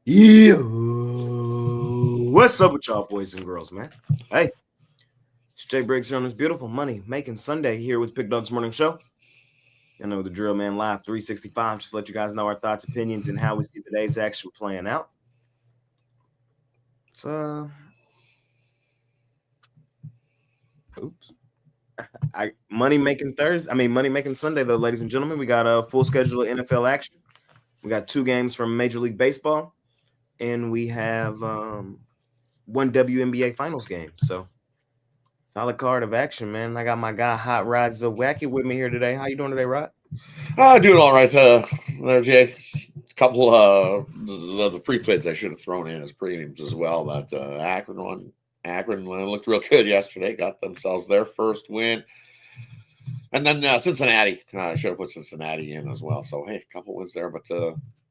Yeah. What's up with y'all, boys and girls, man? Hey, it's Jay Briggs here on this beautiful money making Sunday here with Pick Dawgz Morning Show. I know the drill, man. Live 365. Just to let you guys know our thoughts, opinions, and how we see today's action playing out. So, money making Sunday, though, ladies and gentlemen. We got a full schedule of NFL action. We got 2 games from Major League Baseball, and we have one WNBA Finals game. So, solid card of action, man. I got my guy Hot Rod Zawacki with me here today. How you doing today, Rod? Doing all right. There, Jay. A couple the pre-plays I should have thrown in as premiums as well. That Akron looked real good yesterday. Got themselves their first win. And then Cincinnati. I should have put Cincinnati in as well. So, hey, a couple wins there. But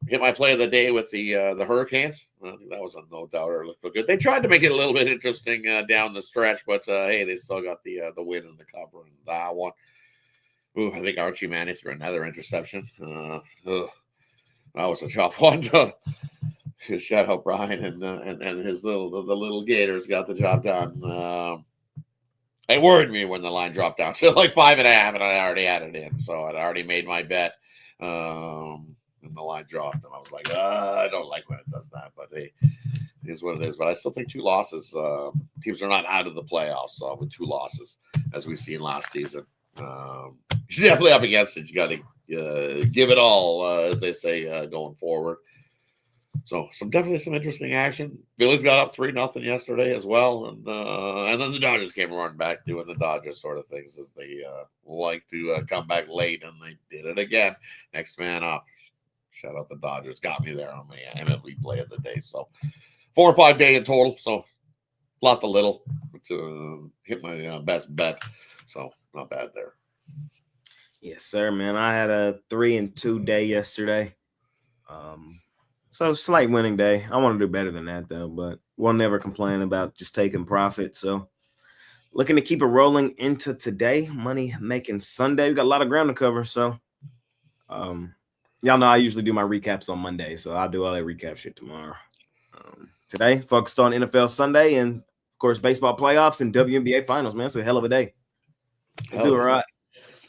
hit my play of the day with the Hurricanes. I think that was a no-doubter. Looked good. They tried to make it a little bit interesting down the stretch, but hey, they still got the win and the cover in that one. Ooh, I think Archie Manning threw another interception. That was a tough one. Shout out Brian and his little Gators got the job done. It worried me when the line dropped down to like 5.5, and I already had it in, so I'd already made my bet. And the line dropped, and I was like, I don't like when it does that, but hey, it is what it is. But I still think 2 losses. Teams are not out of the playoffs with 2 losses, as we've seen last season. You're definitely up against it. You got to give it all, as they say, going forward. So definitely some interesting action. Phillies got up 3-0 yesterday as well, and then the Dodgers came running back doing the Dodgers sort of things as they like to come back late, and they did it again. Next man up. Shout out the Dodgers. Got me there on my MLB play of the day. So 4 or 5 day in total. So lost a little to hit my best bet. So not bad there. Yes, sir, man. I had a 3-2 day yesterday. So slight winning day. I want to do better than that, though, but we'll never complain about just taking profit. So looking to keep it rolling into today, money making Sunday. We got a lot of ground to cover. So y'all know I usually do my recaps on Monday, so I'll do all that recap shit tomorrow. Today, focused on NFL Sunday and, of course, baseball playoffs and WNBA finals, man. It's a hell of a day. Let's do it right.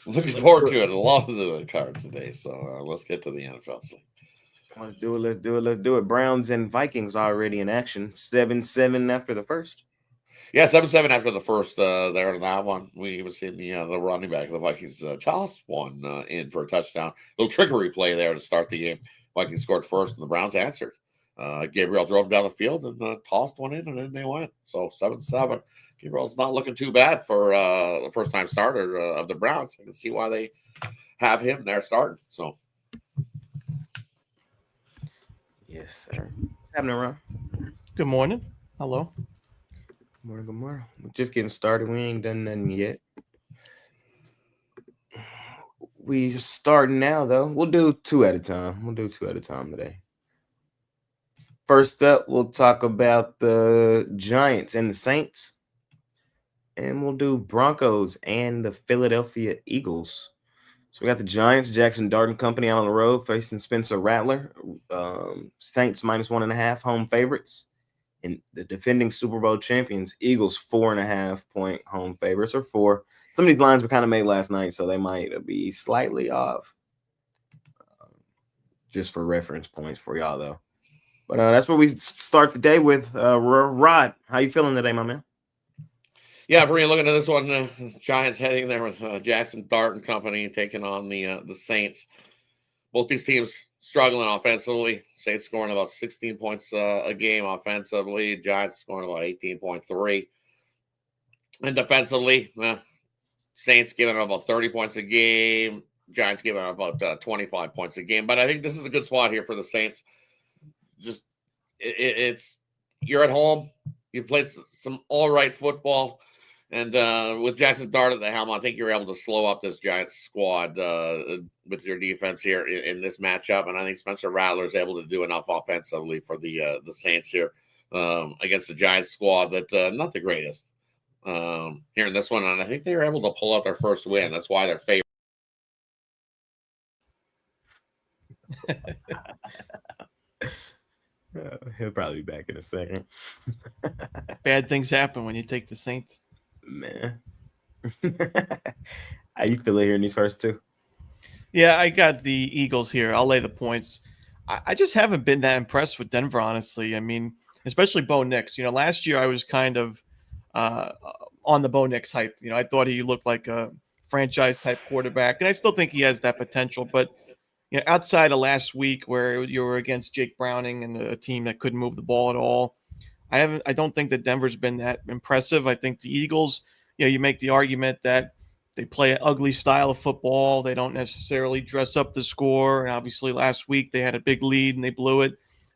Looking forward to it. A lot of the card today, so let's get to the NFL. Let's do it. Browns and Vikings already in action. 7-7 after the first. Yeah, 7-7 after the first there in that one. We even seen the running back of the Vikings toss one in for a touchdown. Little trickery play there to start the game. Vikings scored first, and the Browns answered. Gabriel drove down the field and tossed one in, and then they went. So 7-7. Gabriel's not looking too bad for the first-time starter of the Browns. I can see why they have him there starting. So. Yes, sir. What's happening, Ron? Good morning. Hello. Good morning. We're just getting started. We ain't done nothing yet. We starting now, though. We'll do 2 at a time. Today. First up, we'll talk about the Giants and the Saints. And we'll do Broncos and the Philadelphia Eagles. So we got the Giants, Jackson Dart Company out on the road facing Spencer Rattler. Saints -1.5 home favorites. And the defending Super Bowl champions, Eagles 4.5 point home favorites, or 4. Some of these lines were kind of made last night, so they might be slightly off. Just for reference points for y'all, though. But that's where we start the day with. Rod, how you feeling today, my man? Yeah, for me, looking at this one, Giants heading there with Jackson Dart Company taking on the Saints. Both these teams struggling offensively. Saints scoring about 16 points a game offensively. Giants scoring about 18.3. And defensively, Saints giving up about 30 points a game. Giants giving up about 25 points a game. But I think this is a good spot here for the Saints. Just it's you're at home. You played some all right football. And with Jackson Dart at the helm, I think you're able to slow up this Giants squad with your defense here in this matchup. And I think Spencer Rattler is able to do enough offensively for the Saints here against the Giants squad that not the greatest here in this one. And I think they were able to pull out their first win. That's why they're favored. He'll probably be back in a second. Bad things happen when you take the Saints. Man. How you feeling here in these first two? Yeah, I got the Eagles here. I'll lay the points. I just haven't been that impressed with Denver, honestly. I mean, especially Bo Nix. Last year I was kind of on the Bo Nix hype. I thought he looked like a franchise-type quarterback, and I still think he has that potential. But, outside of last week where you were against Jake Browning and a team that couldn't move the ball at all, I don't think that Denver's been that impressive. I think the Eagles, you make the argument that they play an ugly style of football. They don't necessarily dress up the score. And obviously last week they had a big lead and they blew it.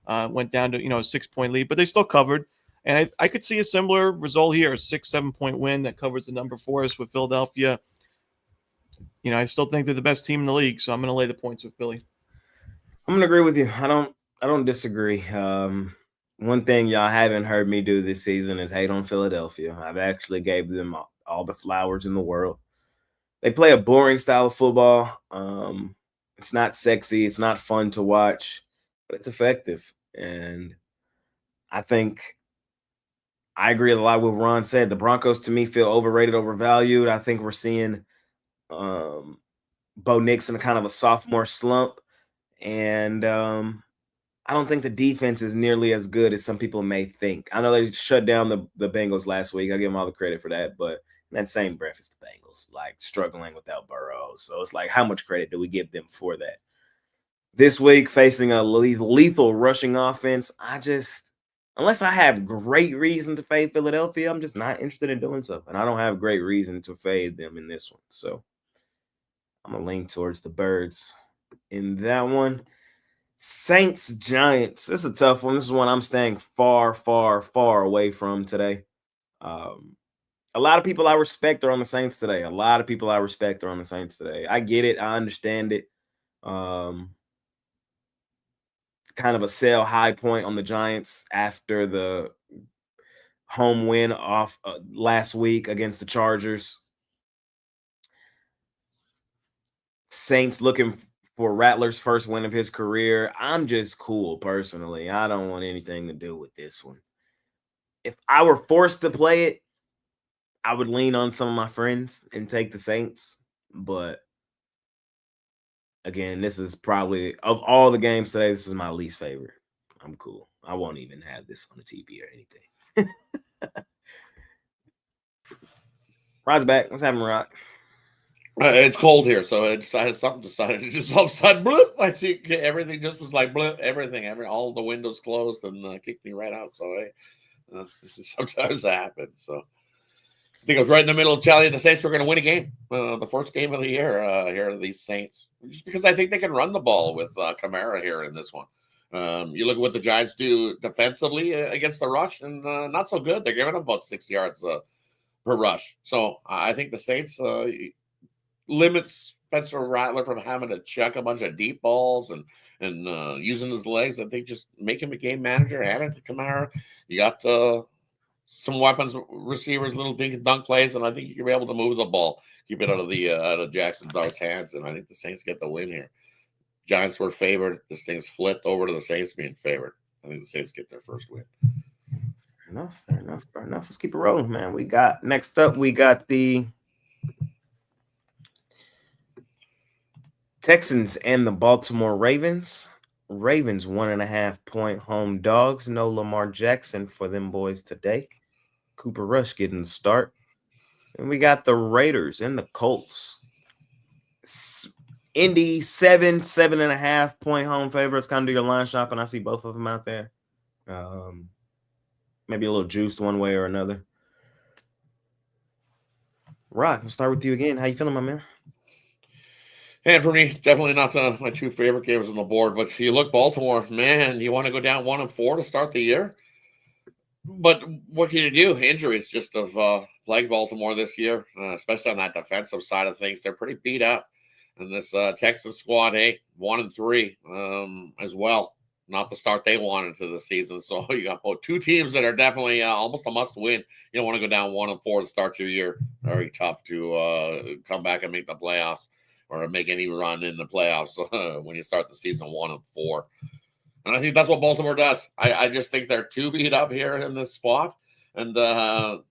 Went down to, a 6-point lead, but they still covered. And I could see a similar result here, a 6-7 point win that covers the number for us with Philadelphia. I still think they're the best team in the league, so I'm going to lay the points with Philly. I'm going to agree with you. I don't disagree. One thing y'all haven't heard me do this season is hate on Philadelphia. I've actually gave them all the flowers in the world. They play a boring style of football. It's not sexy. It's not fun to watch, but it's effective. And I think I agree a lot with what Ron said. The Broncos, to me, feel overrated, overvalued. I think we're seeing Bo Nix in a kind of a sophomore slump. And I don't think the defense is nearly as good as some people may think. I know they shut down the Bengals last week. I give them all the credit for that. But in that same breath, it's the Bengals, like struggling without Burrow. So it's like, how much credit do we give them for that? This week, facing a lethal rushing offense, unless I have great reason to fade Philadelphia, I'm just not interested in doing so. And I don't have great reason to fade them in this one. So I'm going to lean towards the Birds in that one. Saints-Giants. This is a tough one. This is one I'm staying far, far, far away from today. A lot of people I respect are on the Saints today. I get it. I understand it. Kind of a sell high point on the Giants after the home win off last week against the Chargers. Saints looking for Rattler's first win of his career. I'm just cool personally. I don't want anything to do with this one. If I were forced to play it, I would lean on some of my friends and take the Saints. But again, this is probably, of all the games today, this is my least favorite. I'm cool. I won't even have this on the TV or anything. Rod's back. What's happening, Rod? It's cold here, so it decided to just all of a sudden, bloop. I think everything just was like bloop, all the windows closed and kicked me right out. So sometimes that happens. So I think I was right in the middle of telling you the Saints were going to win a game, the first game of the year here, these Saints, just because I think they can run the ball with Kamara here in this one. You look at what the Giants do defensively against the rush, and not so good. They're giving up about 6 yards per rush. So I think the Saints limits Spencer Rattler from having to chuck a bunch of deep balls and using his legs. I think just make him a game manager, add it to Kamara. You got some weapons, receivers, little dink and dunk plays, and I think you can be able to move the ball, keep it out of Jackson Dart's hands, and I think the Saints get the win here. Giants were favored. This thing's flipped over to the Saints being favored. I think the Saints get their first win. Fair enough. Let's keep it rolling, man. Next up, we got the Texans and the Baltimore Ravens. Ravens 1.5 point home dogs. No Lamar Jackson for them boys today. Cooper Rush getting the start. And we got the Raiders and the Colts. Indy 7.5 point home favorites. Kind of do your line shopping. I see both of them out there. Maybe a little juiced one way or another. Rod, we'll start with you again. How you feeling, my man? And for me, definitely not my two favorite games on the board. But if you look Baltimore, man, you want to go down 1-4 to start the year. But what can you do? Injuries just have plagued Baltimore this year, especially on that defensive side of things. They're pretty beat up. And this Texans squad, 1-3 as well. Not the start they wanted to the season. So you got both two teams that are definitely almost a must win. You don't want to go down 1-4 to start your year. Very tough to come back and make the playoffs or make any run in the playoffs when you start the season 1-4. And I think that's what Baltimore does. I just think they're too beat up here in this spot. And no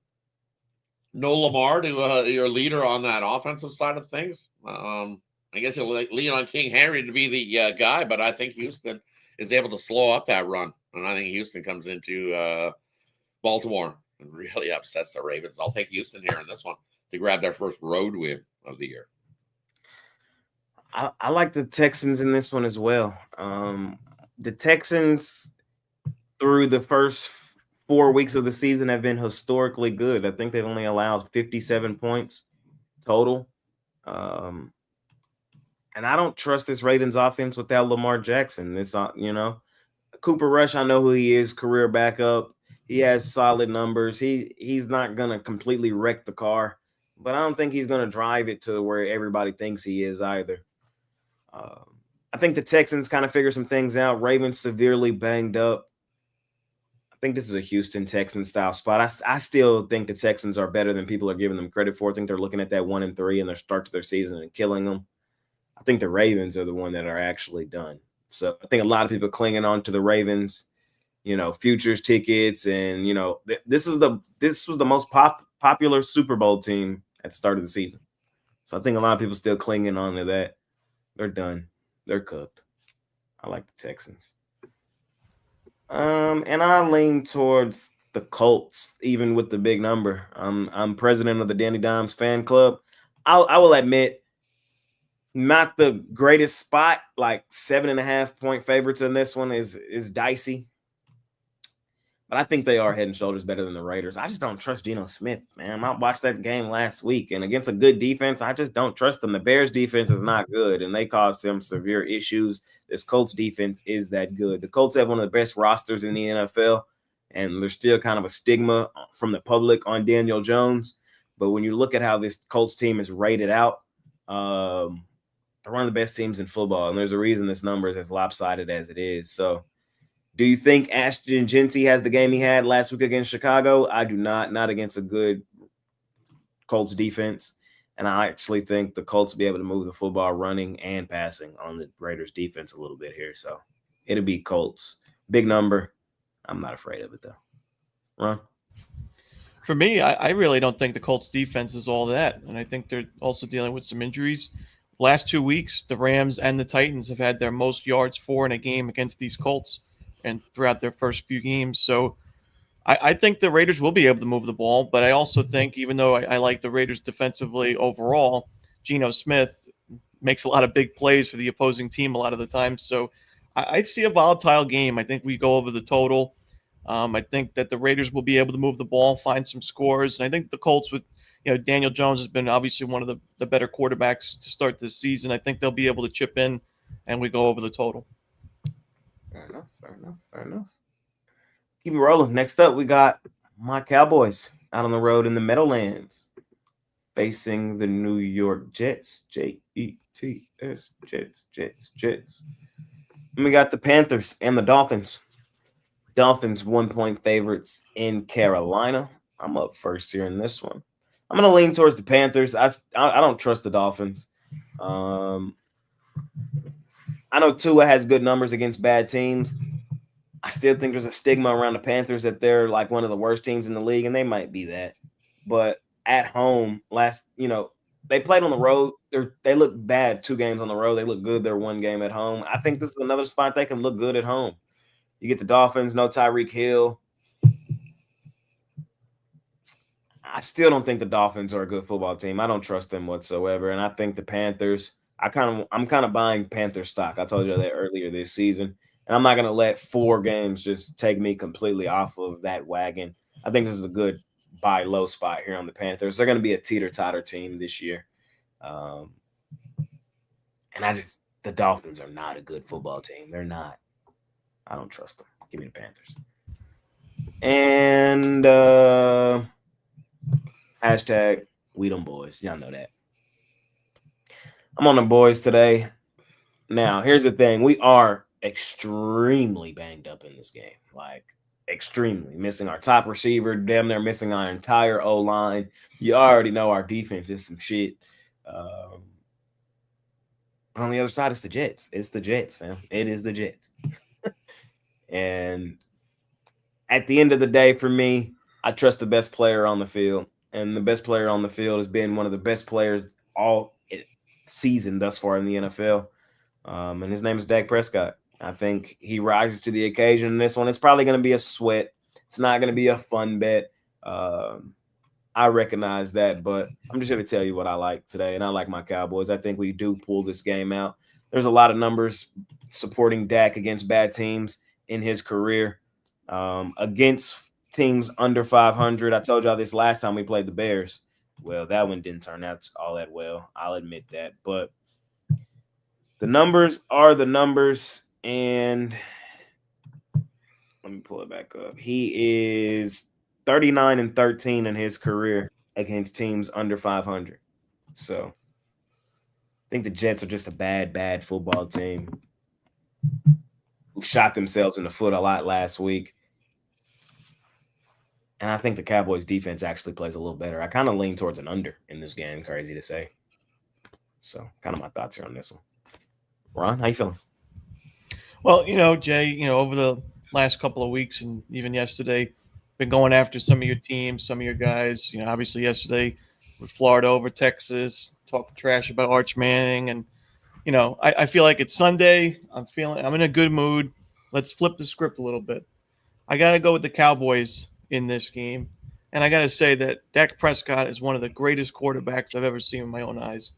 Lamar to your leader on that offensive side of things. I guess you'll lean on King Henry to be the guy, but I think Houston is able to slow up that run. And I think Houston comes into Baltimore and really upsets the Ravens. I'll take Houston here in this one to grab their first road win of the year. I like the Texans in this one as well. The Texans, through the first 4 weeks of the season, have been historically good. I think they've only allowed 57 points total. And I don't trust this Ravens offense without Lamar Jackson. Cooper Rush, I know who he is, career backup. He has solid numbers. He's not going to completely wreck the car, but I don't think he's going to drive it to where everybody thinks he is either. I think the Texans kind of figure some things out. Ravens severely banged up. I think this is a Houston Texans style spot. I still think the Texans are better than people are giving them credit for. I think they're looking at that 1-3 and their start to their season and killing them. I think the Ravens are the one that are actually done. So I think a lot of people clinging on to the Ravens, futures tickets, and this was the most popular Super Bowl team at the start of the season. So I think a lot of people still clinging on to that. They're done. They're cooked. I like the Texans. And I lean towards the Colts, even with the big number. I'm president of the Danny Dimes fan club. I will admit, not the greatest spot. Like 7.5 point favorites in this one is dicey. But I think they are head and shoulders better than the Raiders. I just don't trust Geno Smith, man. I watched that game last week, and against a good defense, I just don't trust them. The Bears defense is not good, and they caused them severe issues. This Colts defense is that good. The Colts have one of the best rosters in the NFL, and there's still kind of a stigma from the public on Daniel Jones. But when you look at how this Colts team is rated out, they're one of the best teams in football, and there's a reason this number is as lopsided as it is. So, do you think Ashton Genty has the game he had last week against Chicago? I do not against a good Colts defense. And I actually think the Colts will be able to move the football running and passing on the Raiders defense a little bit here. So it'll be Colts. Big number. I'm not afraid of it, though. Ron? For me, I really don't think the Colts defense is all that. And I think they're also dealing with some injuries. Last 2 weeks, the Rams and the Titans have had their most yards for in a game against these Colts and throughout their first few games. So I think the Raiders will be able to move the ball, but I also think, even though I like the Raiders defensively overall, Geno Smith makes a lot of big plays for the opposing team a lot of the time. So I see a volatile game. I think we go over the total. I think that the Raiders will be able to move the ball, find some scores. And I think the Colts with, Daniel Jones has been obviously one of the better quarterbacks to start this season. I think they'll be able to chip in, and we go over the total. Fair enough. Keep it rolling. Next up, we got my Cowboys out on the road in the Meadowlands facing the New York Jets. Jets, Jets. And we got the Panthers and the Dolphins. Dolphins 1 point favorites in Carolina. I'm up first here in this one. I'm going to lean towards the Panthers. I don't trust the Dolphins. I know Tua has good numbers against bad teams. I still think there's a stigma around the Panthers that they're like one of the worst teams in the league, and they might be that. But at home, they played on the road. They look bad 2 games on the road. They look good their 1 game at home. I think this is another spot they can look good at home. You get the Dolphins, no Tyreek Hill. I still don't think the Dolphins are a good football team. I don't trust them whatsoever. And I think the Panthers, I'm kind of buying Panther stock. I told you that earlier this season. And I'm not going to let 4 games just take me completely off of that wagon. I think this is a good buy low spot here on the Panthers. They're going to be a teeter-totter team this year. And the Dolphins are not a good football team. They're not. I don't trust them. Give me the Panthers. And hashtag we them boys. Y'all know that. I'm on the boys today. Now, here's the thing. We are extremely banged up in this game. Like, extremely. Missing our top receiver. Damn near missing our entire O-line. You already know our defense is some shit. But on the other side, it's the Jets. It's the Jets, fam. It is the Jets. And at the end of the day, for me, I trust the best player on the field. And the best player on the field has been one of the best players all season thus far in the NFL. And his name is Dak Prescott. I think he rises to the occasion in this one. It's probably going to be a sweat. It's not going to be a fun bet. I recognize that, but I'm just going to tell you what I like today, and I like my Cowboys. I think we do pull this game out. There's a lot of numbers supporting Dak against bad teams in his career, against teams under 500. I told y'all this last time we played the Bears. Well, that one didn't turn out all that well. I'll admit that, but the numbers are the numbers, and let me pull it back up. He is 39-13 in his career against teams under 500. So I think the Jets are just a bad football team who shot themselves in the foot a lot last week. And I think the Cowboys defense actually plays a little better. I kind of lean towards an under in this game, crazy to say. So kind of my thoughts here on this one. Ron, how you feeling? Well, Jay, over the last couple of weeks and even yesterday, been going after some of your teams, some of your guys. Obviously yesterday with Florida over Texas, talking trash about Arch Manning. And, I feel like it's Sunday. I'm in a good mood. Let's flip the script a little bit. I got to go with the Cowboys in this game. And I got to say that Dak Prescott is one of the greatest quarterbacks I've ever seen with my own eyes.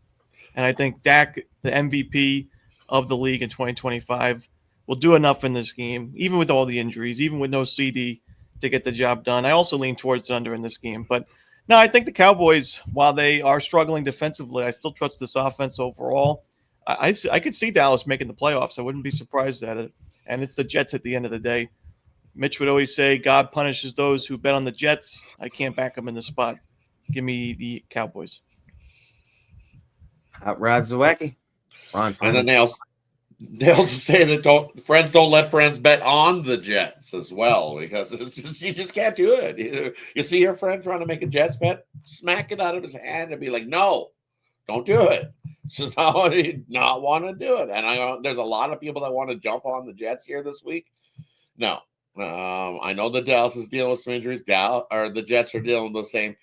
And I think Dak, the MVP of the league in 2025, will do enough in this game, even with all the injuries, even with no CD, to get the job done. I also lean towards under in this game. But no, I think the Cowboys, while they are struggling defensively, I still trust this offense overall. I could see Dallas making the playoffs. I wouldn't be surprised at it. And it's the Jets at the end of the day. Mitch would always say God punishes those who bet on the Jets. I can't back them in the spot. Give me the Cowboys. Hot Rod Zawacki. Ron, and then they also say that friends don't let friends bet on the Jets as well, because you just can't do it. You see your friend trying to make a Jets bet, smack it out of his hand and be like, no, don't do it. It's just how I not want to do it. And there's a lot of people that want to jump on the Jets here this week. No. I know that Dallas is dealing with some injuries. The Jets are dealing with the same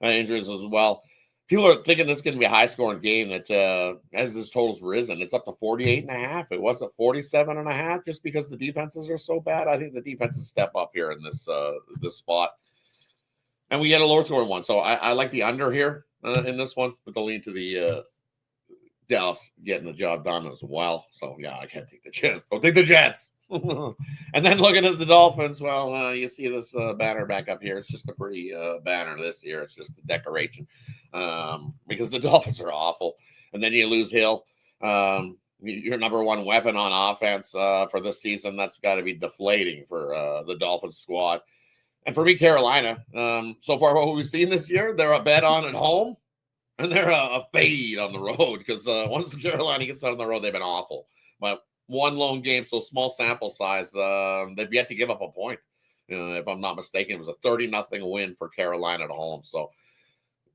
injuries as well. People are thinking it's going to be a high-scoring game that as this total's risen. It's up to 48.5. It was at 47.5 just because the defenses are so bad. I think the defenses step up here in this spot. And we get a lower-scoring one. So I like the under here in this one, with the lean to the Dallas getting the job done as well. So, yeah, I can't take the Jets. Don't take the Jets. And then looking at the Dolphins, well, you see this banner back up here. It's just a pretty banner this year. It's just a decoration because the Dolphins are awful. And then you lose Hill, your number one weapon on offense for this season. That's got to be deflating for the Dolphins squad. And for me, Carolina, so far what we've seen this year, they're a bet on at home and they're a fade on the road, because once Carolina gets out on the road, they've been awful. But one lone game, so small sample size. They've yet to give up a point. If I'm not mistaken, it was a 30-0 win for Carolina at home. So,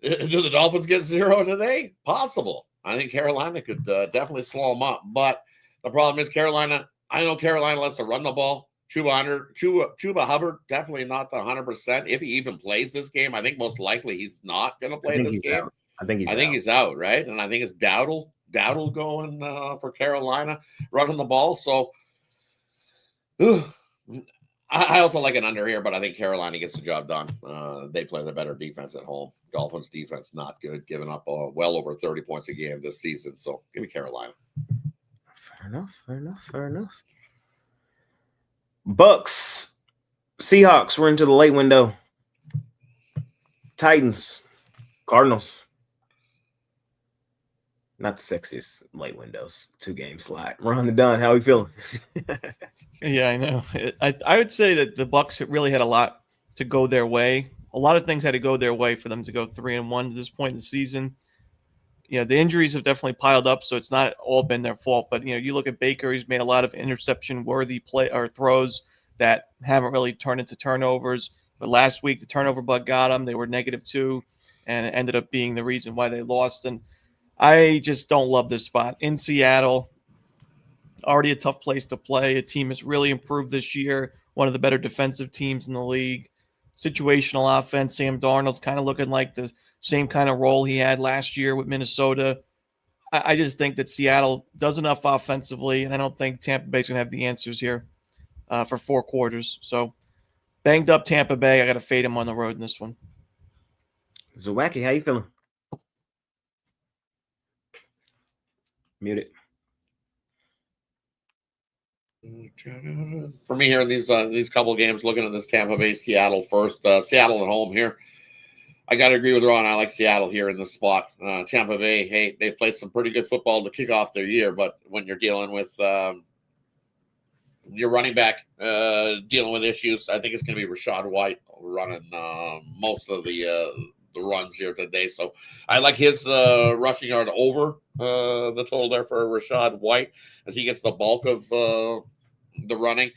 do the Dolphins get 0 today? Possible. I think Carolina could definitely slow them up. But the problem is Carolina. I know Carolina likes to run the ball. Chuba Hubbard, definitely not the 100%. If he even plays this game, I think most likely he's not going to play this game. I think he's out, right? And I think it's Dowdle going for Carolina, running the ball. So I also like an under here, but I think Carolina gets the job done. They play the better defense at home. Dolphins defense not good, giving up well over 30 points a game this season. So give me Carolina. Fair enough. Bucks, Seahawks, we're into the late window. Titans, Cardinals. Not the sexiest late windows, 2-game slide. We're on the done. How are we feeling? Yeah, I know. I would say that the Bucks really had a lot to go their way. A lot of things had to go their way for them to go 3-1 at this point in the season. The injuries have definitely piled up, so it's not all been their fault. But you look at Baker; he's made a lot of interception-worthy play or throws that haven't really turned into turnovers. But last week, the turnover bug got them. They were -2, and it ended up being the reason why they lost. And I just don't love this spot in Seattle. already a tough place to play. A team has really improved this year. One of the better defensive teams in the league. Situational offense. Sam Darnold's kind of looking like the same kind of role he had last year with Minnesota. I just think that Seattle does enough offensively, and I don't think Tampa Bay's going to have the answers here for 4 quarters. So banged up Tampa Bay. I got to fade him on the road in this one. Zawacki, how you feeling? Mute it. For me here in these couple of games, looking at this Tampa Bay Seattle first. Seattle at home here. I got to agree with Ron. I like Seattle here in this spot. Tampa Bay, hey, they've played some pretty good football to kick off their year, but when you're dealing with your running back dealing with issues, I think it's going to be Rachaad White running most of the runs here today. So I like his rushing yard over the total there for Rachaad White as he gets the bulk of the running.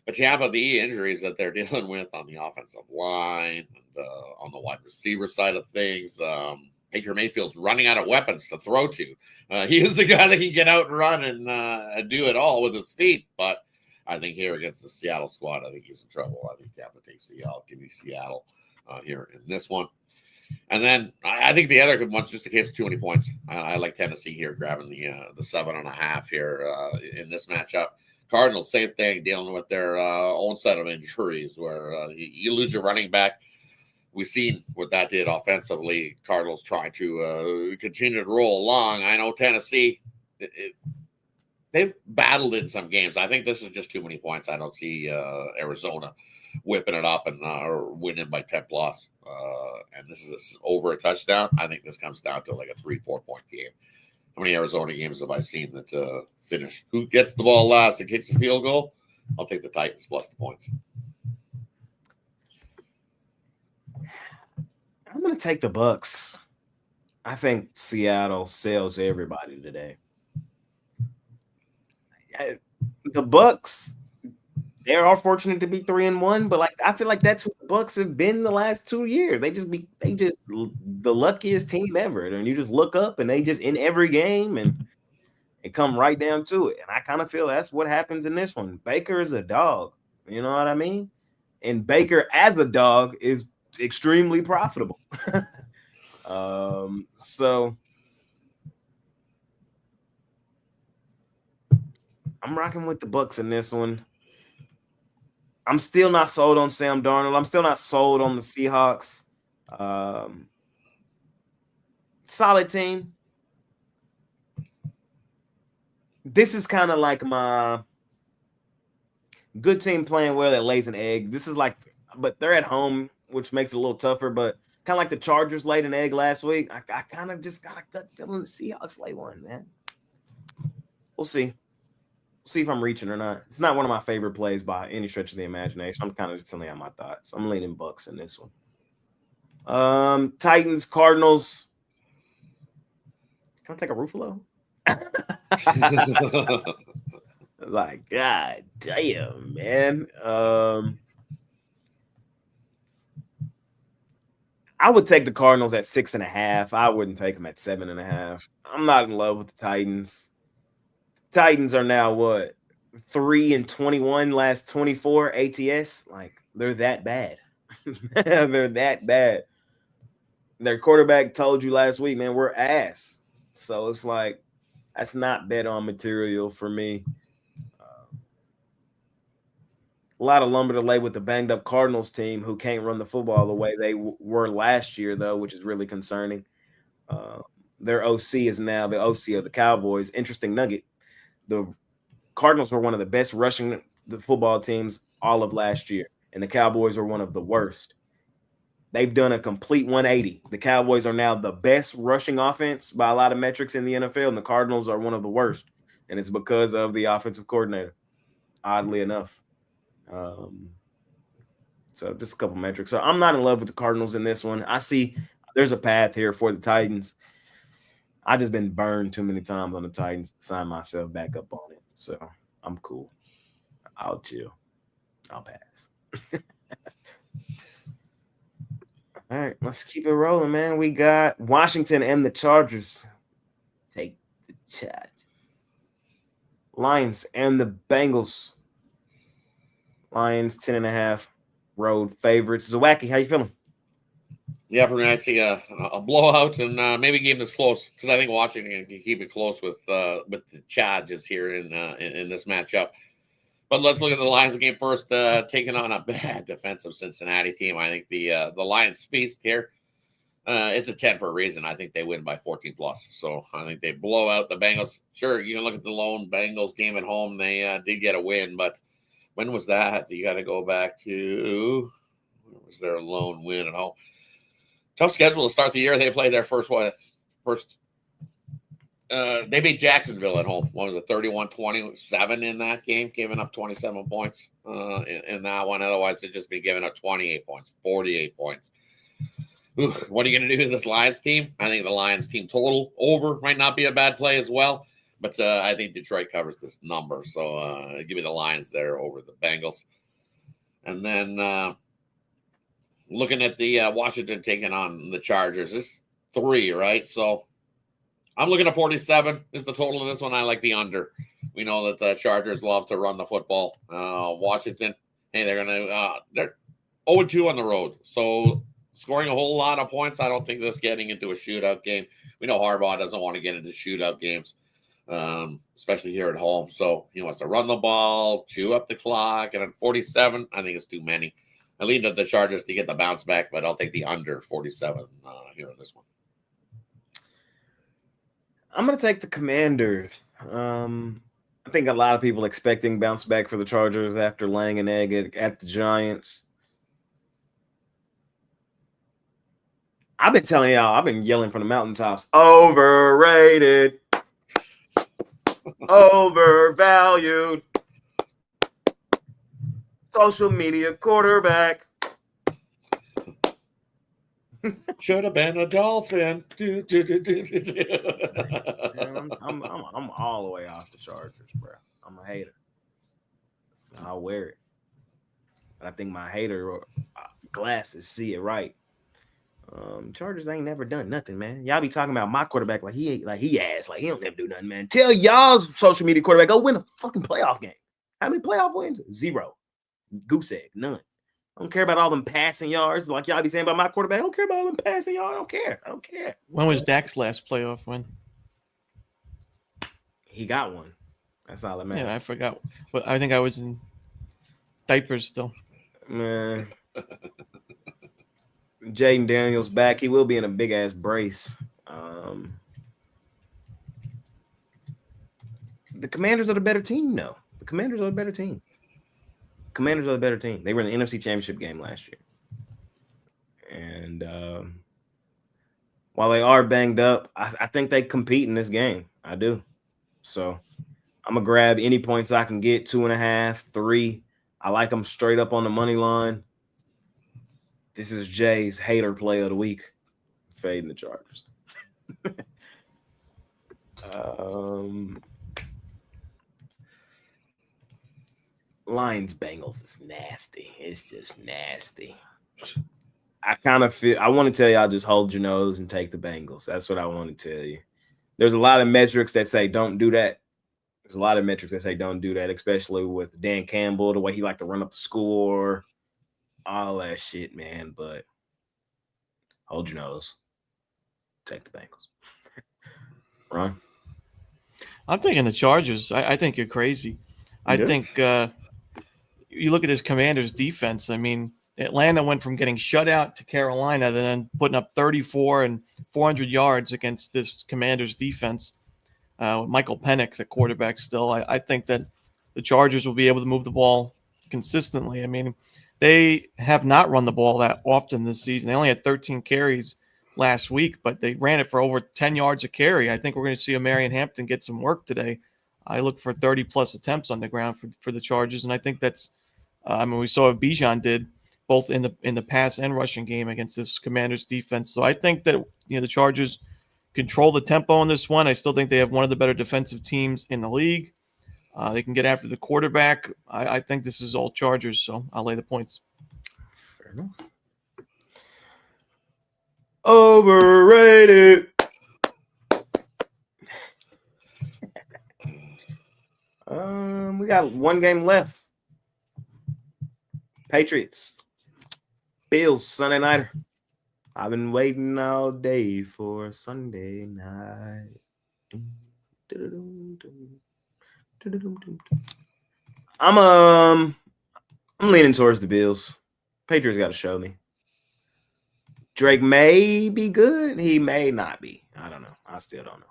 But you have the injuries that they're dealing with on the offensive line and on the wide receiver side of things. Baker Mayfield's running out of weapons to throw to. He is the guy that can get out and run and do it all with his feet. But I think here against the Seattle squad, I think he's in trouble. I think Tampa takes Seattle. Give me Seattle here in this one. And then I think the other good one's just in case of too many points. I like Tennessee here, grabbing the 7.5 here in this matchup. Cardinals, same thing, dealing with their own set of injuries where you lose your running back. We've seen what that did offensively. Cardinals trying to continue to roll along. I know Tennessee, they've battled in some games. I think this is just too many points. I don't see Arizona whipping it up and or winning by 10 plus. And this is over a touchdown. I think this comes down to like a 3-4 point game. How many Arizona games have I seen that finish? Who gets the ball last and kicks the field goal? I'll take the Titans plus the points. I'm going to take the Bucks. I think Seattle sells everybody today. The Bucks, they are fortunate to be 3-1, but like I feel like that's what the Bucks have been the last 2 years. They just the luckiest team ever. And you just look up and they just in every game and it come right down to it. And I kind of feel that's what happens in this one. Baker is a dog. You know what I mean? And Baker as a dog is extremely profitable. So I'm rocking with the Bucks in this one. I'm still not sold on Sam Darnold. I'm still not sold on the Seahawks. Solid team. This is kind of like my good team playing well that lays an egg. This is like, but they're at home, which makes it a little tougher, but kind of like the Chargers laid an egg last week. I kind of just got a gut feeling the Seahawks lay one, man. We'll see. See if I'm reaching or not. It's not one of my favorite plays by any stretch of the imagination. I'm kind of just telling you my thoughts. I'm leaning Bucks in this one. Titans, Cardinals. Can I take a Ruffalo? Like, God damn, man. I would take the Cardinals at 6.5. I wouldn't take them at 7.5. I'm not in love with the Titans. Titans are now what 3-21 last 24 ATS. Like they're that bad. They're that bad. Their quarterback told you last week, man, we're ass. So it's like that's not bet on material for me. A lot of lumber to lay with the banged up Cardinals team who can't run the football the way they were last year, though, which is really concerning. Their OC is now the OC of the Cowboys. Interesting nugget. The Cardinals were one of the best rushing the football teams all of last year, and the Cowboys were one of the worst. They've done a complete 180. The Cowboys are now the best rushing offense by a lot of metrics in the NFL, and the Cardinals are one of the worst, and it's because of the offensive coordinator, oddly enough. So just a couple metrics. So I'm not in love with the Cardinals in this one. I see there's a path here for the Titans. I've just been burned too many times on the Titans to sign myself back up on it. So I'm cool. I'll chill. I'll pass. All right, let's keep it rolling, man. We got Washington and the Chargers. Take the Chargers. Lions and the Bengals. Lions 10.5 road favorites. Zawacki, how you feeling? Yeah, for me, I see a blowout and maybe a game that's close because I think Washington can keep it close with the Chargers here in this matchup. But let's look at the Lions game first, taking on a bad defensive Cincinnati team. I think the Lions feast here. It's a 10 for a reason. I think they win by 14 plus. So I think they blow out the Bengals. Sure, you can look at the lone Bengals game at home. They did get a win, but when was that? You got to go back to when was their lone win at home? Tough schedule to start the year. They played their first. They beat Jacksonville at home. What was it, 31-27 in that game, giving up 27 points in that one. Otherwise, they'd just be giving up 28 points, 48 points. Ooh, what are you going to do to this Lions team? I think the Lions team total over might not be a bad play as well, but I think Detroit covers this number. So give me the Lions there over the Bengals. And then looking at the Washington taking on the Chargers, it's 3, right? So I'm looking at 47 is the total of this one. I like the under. We know that the Chargers love to run the football. Washington, hey, they're 0-2 on the road. So scoring a whole lot of points, I don't think this getting into a shootout game. We know Harbaugh doesn't want to get into shootout games, especially here at home. So he wants to run the ball, chew up the clock, and at 47, I think it's too many. I lean to the Chargers to get the bounce back, but I'll take the under 47 here in this one. I'm going to take the Commanders. I think a lot of people expecting bounce back for the Chargers after laying an egg at the Giants. I've been telling y'all, I've been yelling from the mountaintops, overrated, overvalued, social media quarterback. Should have been a Dolphin. I'm all the way off the Chargers, bro. I'm a hater. I'll wear it. But I think my hater glasses see it right. Chargers ain't never done nothing, man. Y'all be talking about my quarterback like he ass, like he don't never do nothing, man. Tell y'all's social media quarterback, go win a fucking playoff game. How many playoff wins? 0. Goose egg, none. I don't care about all them passing yards like y'all be saying about my quarterback. I don't care about all them passing yards. I don't care. When was Dak's last playoff win? He got one. That's all that matters. Yeah, I forgot. But I think I was in diapers still. Man. Jaden Daniels back. He will be in a big ass brace. The Commanders are the better team, though. The Commanders are the better team. They were in the NFC Championship game last year. And while they are banged up, I think they compete in this game. I do. So I'm going to grab any points I can get, 2.5, 3. I like them straight up on the money line. This is Jay's hater play of the week. Fading the Chargers. Lions-Bengals is nasty. It's just nasty. I want to tell y'all just hold your nose and take the Bengals. That's what I want to tell you. There's a lot of metrics that say don't do that. There's a lot of metrics that say don't do that, especially with Dan Campbell, the way he liked to run up the score, all that shit, man. But hold your nose. Take the Bengals. Ron? I'm taking the Chargers. I think you're crazy. I think you look at this Commanders defense. I mean, Atlanta went from getting shut out to Carolina, then putting up 34 and 400 yards against this Commanders defense. Michael Penix at quarterback still. I think that the Chargers will be able to move the ball consistently. I mean, they have not run the ball that often this season. They only had 13 carries last week, but they ran it for over 10 yards a carry. I think we're going to see Marion Hampton get some work today. I look for 30-plus attempts on the ground for the Chargers, and I think that's we saw what Bijan did both in the pass and rushing game against this Commanders defense. So I think that the Chargers control the tempo in this one. I still think they have one of the better defensive teams in the league. They can get after the quarterback. I think this is all Chargers, so I'll lay the points. Fair enough. Overrated. We got one game left. Patriots, Bills, Sunday nighter. I've been waiting all day for Sunday night. I'm leaning towards the Bills. Patriots got to show me. Drake may be good. He may not be. I don't know. I still don't know.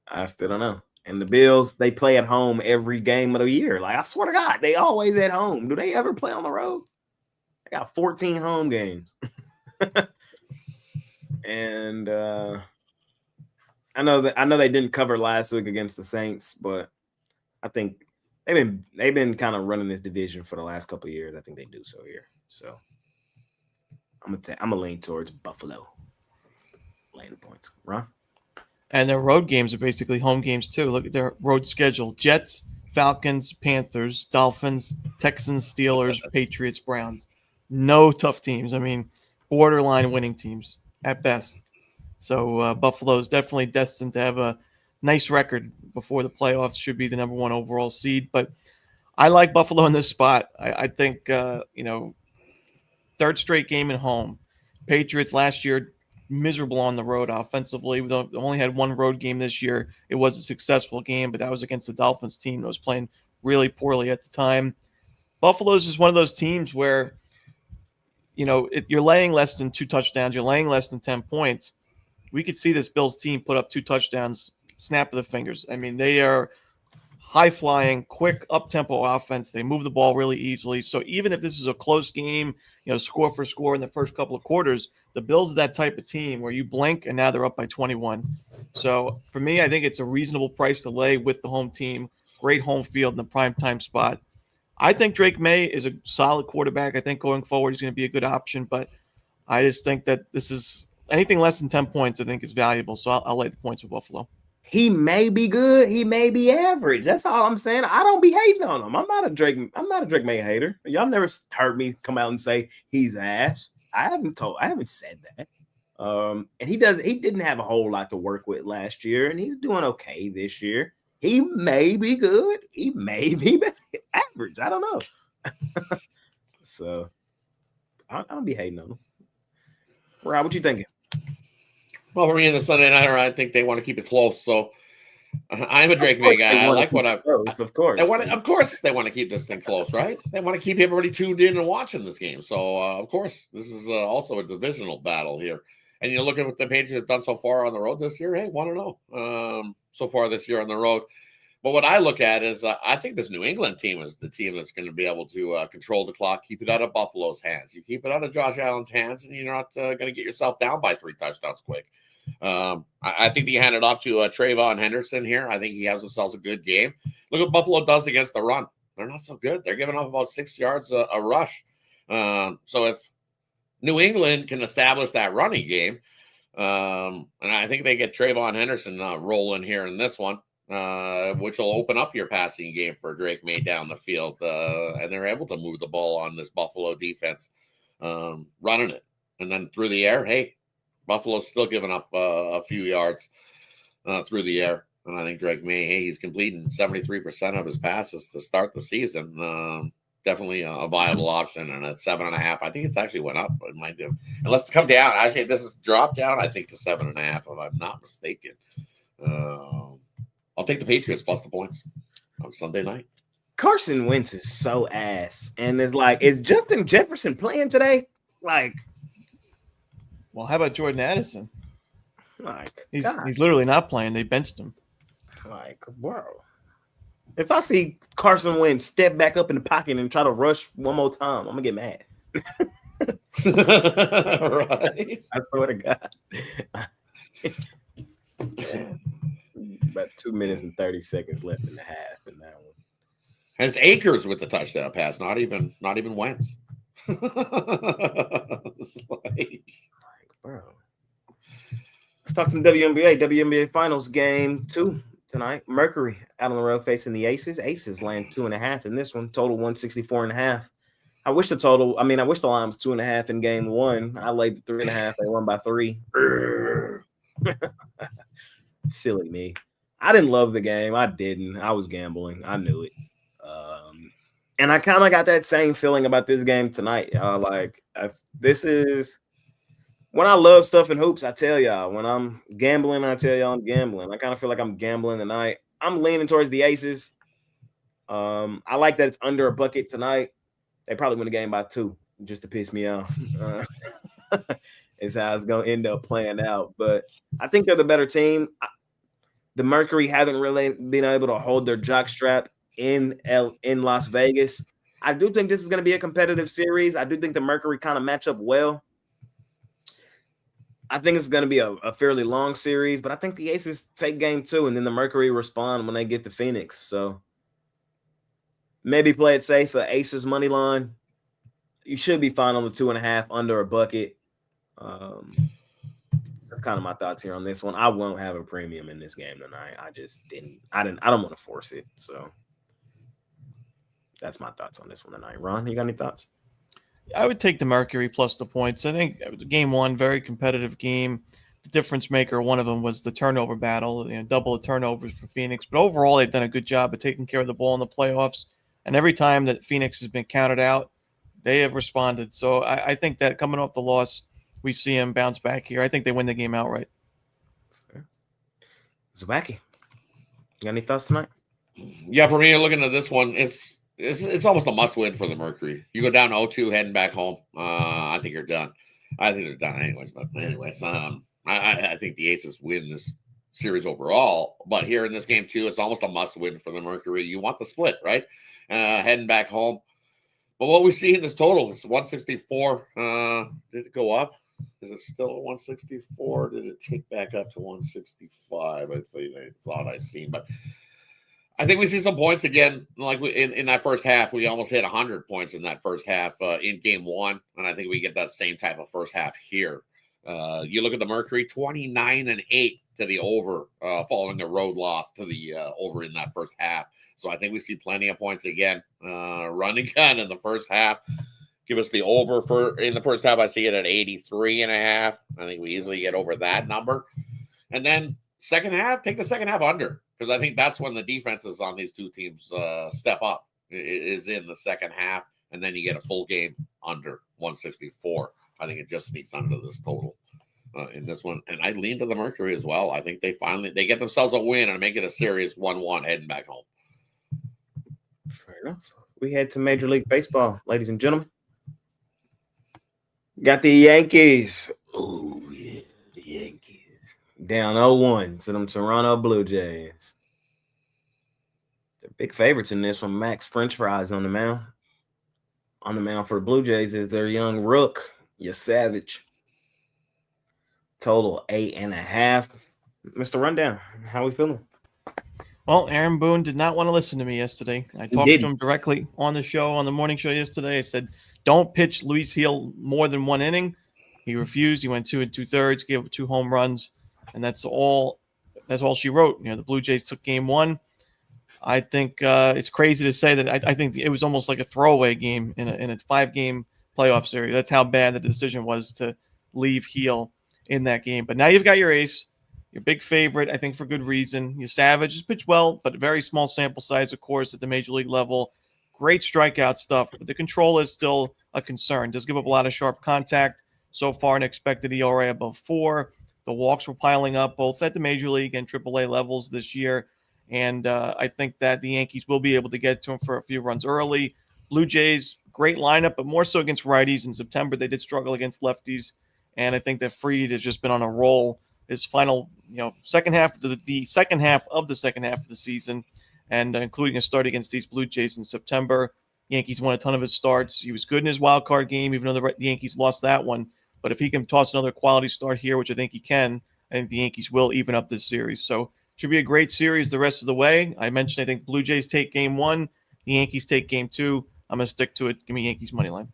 I still don't know. And the Bills, they play at home every game of the year. Like, I swear to God, they always at home. Do they ever play on the road? They got 14 home games. And I know they didn't cover last week against the Saints, but I think they've been kind of running this division for the last couple of years. I think they do so here. So I'm gonna lean towards Buffalo. Laying the points. Ron? And their road games are basically home games too. Look at their road schedule: Jets, Falcons, Panthers, Dolphins, Texans, Steelers, Patriots, Browns. No tough teams. I mean, borderline winning teams at best. So Buffalo is definitely destined to have a nice record before the playoffs. Should be the number 1 overall seed. But I like Buffalo in this spot. I think, third straight game at home. Patriots last year, miserable on the road offensively. We only had one road game this year. It was a successful game, but that was against the Dolphins team that was playing really poorly at the time. Buffalo's just one of those teams where, you're laying less than 2 touchdowns. You're laying less than 10 points. We could see this Bills team put up 2 touchdowns, snap of the fingers. I mean, they are high-flying, quick, up-tempo offense. They move the ball really easily. So even if this is a close game, score for score in the first couple of quarters, the Bills are that type of team where you blink and now they're up by 21. So for me, I think it's a reasonable price to lay with the home team. Great home field in the primetime spot. I think Drake May is a solid quarterback. I think going forward he's going to be a good option, but I just think that this is anything less than 10 points I think is valuable. So I'll lay the points with Buffalo. He may be good. He may be average. That's all I'm saying. I don't be hating on him. I'm not a Drake May hater. Y'all never heard me come out and say he's ass. I haven't said that. And he didn't have a whole lot to work with last year, and he's doing okay this year. He may be good. He may be average. I don't know. So I don't be hating on him. Rob, what you thinking? Well, for me in the Sunday nighter, I think they want to keep it close. So I'm a Drake May guy. I like what I'm. Of course. Of course, they want to keep this thing close, right? They want to keep everybody tuned in and watching this game. So, of course, this is also a divisional battle here. And you look at what the Patriots have done so far on the road this year. Hey, 1-0 so far this year on the road. But what I look at is I think this New England team is the team that's going to be able to control the clock, keep it out of Buffalo's hands. You keep it out of Josh Allen's hands, and you're not going to get yourself down by 3 touchdowns quick. I think they hand it off to Trayvon Henderson here. I think he has himself a good game. Look what Buffalo does against the run. They're not so good. They're giving up about 6 yards a rush. So if New England can establish that running game, and I think they get Trayvon Henderson rolling here in this one, which will open up your passing game for Drake May down the field. And they're able to move the ball on this Buffalo defense, running it. And then through the air, hey, Buffalo's still giving up a few yards through the air. And I think Drake May, hey, he's completing 73% of his passes to start the season. Definitely a viable option. And at 7.5, I think it's actually went up. It might do. Unless it's come down. Actually, this is dropped down, I think, to 7.5, if I'm not mistaken. I'll take the Patriots plus the points on Sunday night. Carson Wentz is so ass. And it's like, is Justin Jefferson playing today? Like, well, how about Jordan Addison? Like, he's literally not playing. They benched him. Like, bro. If I see Carson Wentz step back up in the pocket and try to rush one more time, I'm going to get mad. Right. I swear to God. About 2 minutes and 30 seconds left in the half in that one. And it's Akers with the touchdown pass, not even Wentz. It's like, bro. Let's talk some WNBA. WNBA Finals Game 2 tonight. Mercury out on the road facing the Aces. Aces land 2.5 in this one. Total 164.5. I wish the line was 2.5 in Game 1. I laid the 3.5. They won by 3. Silly me. I didn't love the game. I didn't. I was gambling. I knew it. And I kind of got that same feeling about this game tonight. This is when I love stuff in hoops. I tell y'all, when I'm gambling, I tell y'all I'm gambling. I kind of feel like I'm gambling tonight. I'm leaning towards the Aces. I like that it's under a bucket tonight. They probably win the game by 2 just to piss me off. Is how it's going to end up playing out. But I think they're the better team. The Mercury haven't really been able to hold their jockstrap in Las Vegas. I do think this is going to be a competitive series. I do think the Mercury kind of match up well. I think it's going to be a fairly long series, but I think the Aces take game 2, and then the Mercury respond when they get to Phoenix. So maybe play it safe for Aces money line. You should be fine on the 2.5 under a bucket. That's kind of my thoughts here on this one. I won't have a premium in this game tonight. I don't want to force it. So that's my thoughts on this one tonight. Ron, you got any thoughts? I would take the Mercury plus the points. I think game 1, very competitive game. The difference maker, one of them was the turnover battle, double the turnovers for Phoenix. But overall, they've done a good job of taking care of the ball in the playoffs. And every time that Phoenix has been counted out, they have responded. So I think that coming off the loss, we see them bounce back here. I think they win the game outright. Zwacky, you got any thoughts tonight? Yeah, for me, looking at this one, it's almost a must-win for the Mercury. You go down 0-2, heading back home. I think you're done. I think they're done anyways. But anyways, I think the Aces win this series overall. But here in this game too, it's almost a must-win for the Mercury. You want the split, right? Heading back home. But what we see in this total is 164. Did it go up? Is it still 164? Did it take back up to 165? I thought I seen, but I think we see some points again. Like in that first half, we almost hit 100 points in that first half in game 1, and I think we get that same type of first half here. You look at the Mercury, 29-8 to the over, following the road loss to the over in that first half. So I think we see plenty of points again. Run and gun in the first half. Give us the over in the first half. I see it at 83.5. I think we easily get over that number. And then second half, take the second half under, because I think that's when the defenses on these two teams step up, is in the second half. And then you get a full game under 164. I think it just sneaks under this total in this one. And I lean to the Mercury as well. I think they get themselves a win and make it a series 1-1 heading back home. Fair enough. We head to Major League Baseball, ladies and gentlemen. Got the Yankees. Oh, yeah, the Yankees. Down 0-1 to them Toronto Blue Jays. They're big favorites in this one. Max French Fries on the mound. On the mound for the Blue Jays is their young rook, your Savage. Total 8.5. Mr. Rundown, how we feeling? Well, Aaron Boone did not want to listen to me yesterday. I talked to him directly on the show, on the morning show yesterday. I said, don't pitch Luis Gil more than 1 inning. He refused. He went 2 2/3, gave up 2 home runs, and that's all she wrote. The Blue Jays took game 1. I think it's crazy to say that I think it was almost like a throwaway game in a 5-game playoff series. That's how bad the decision was to leave Gil in that game. But now you've got your ace, your big favorite, I think for good reason. Your Savage has pitched well, but a very small sample size, of course, at the major league level. Great strikeout stuff, but the control is still a concern. Does give up a lot of sharp contact. So far, an expected ERA above 4. The walks were piling up both at the major league and AAA levels this year. And I think that the Yankees will be able to get to him for a few runs early. Blue Jays, great lineup, but more so against righties. In September, they did struggle against lefties. And I think that Fried has just been on a roll. His final, second half, the second half of the second half of the season, and including a start against these Blue Jays in September. Yankees won a ton of his starts. He was good in his wild card game, even though the Yankees lost that one. But if he can toss another quality start here, which I think he can, I think the Yankees will even up this series. So should be a great series the rest of the way. I mentioned I think Blue Jays take game 1, the Yankees take game 2. I'm going to stick to it. Give me Yankees money line.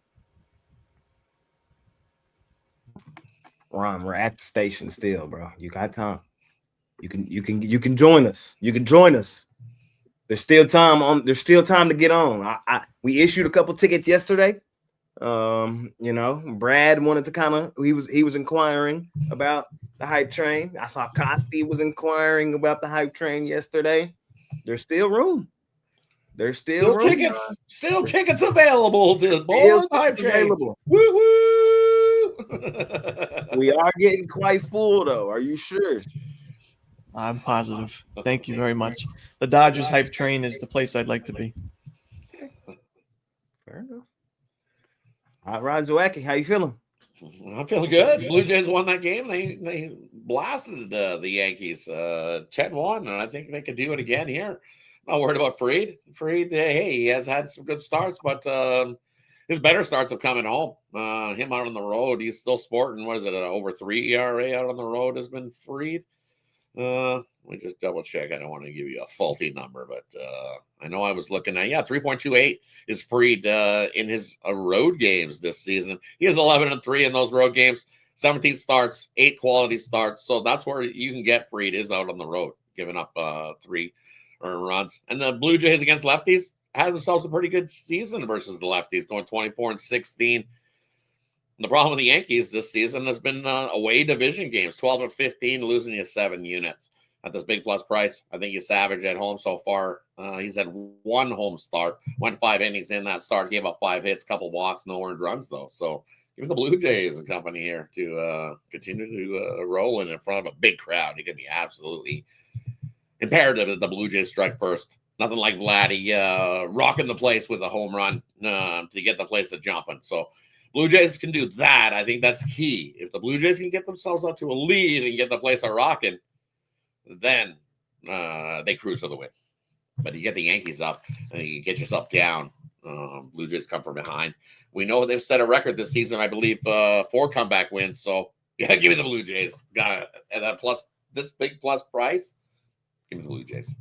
Ron, we're at the station still, bro. You got time. You can join us. You can join us. There's still time to get on. We issued a couple tickets yesterday. Brad wanted to kind of he was inquiring about the hype train. I saw Costi was inquiring about the hype train yesterday. There's still room. There's still room. Still tickets available to board the hype train. Available. Woo woo! We are getting quite full though. Are you sure? I'm positive. Thank you very much. The Dodgers hype train is the place I'd like to be. Fair enough. All right, Zawacki, how you feeling? I'm feeling good. Blue Jays won that game. They blasted the Yankees 10-1, and I think they could do it again here. Not worried about Fried. Fried, hey, he has had some good starts, but his better starts have come at home. Him out on the road, he's still sporting. What is it? An over 3 ERA out on the road has been Fried. Let me just double check. I don't want to give you a faulty number, but I know I was looking at 3.28 is Fried in his road games this season. He has 11-3 in those road games, 17 starts, 8 quality starts. So that's where you can get Fried is out on the road, giving up 3 runs. And the Blue Jays against lefties had themselves a pretty good season versus the lefties, going 24-16. The problem with the Yankees this season has been away division games, 12-15, losing you 7 units at this big plus price. I think he's Savage at home so far. He's had 1 home start, went 5 innings in that start, gave up 5 hits, couple walks, no earned runs though. So give the Blue Jays and company here to continue to roll in front of a big crowd. It could be absolutely imperative that the Blue Jays strike first. Nothing like Vladdy rocking the place with a home run to get the place to jumping. So Blue Jays can do that. I think that's key. If the Blue Jays can get themselves out to a lead and get the place rocking, then they cruise to the win. But you get the Yankees up and you get yourself down. Blue Jays come from behind. We know they've set a record this season, I believe, 4 comeback wins. So yeah, give me the Blue Jays. Got it. And that plus this big plus price. Give me the Blue Jays.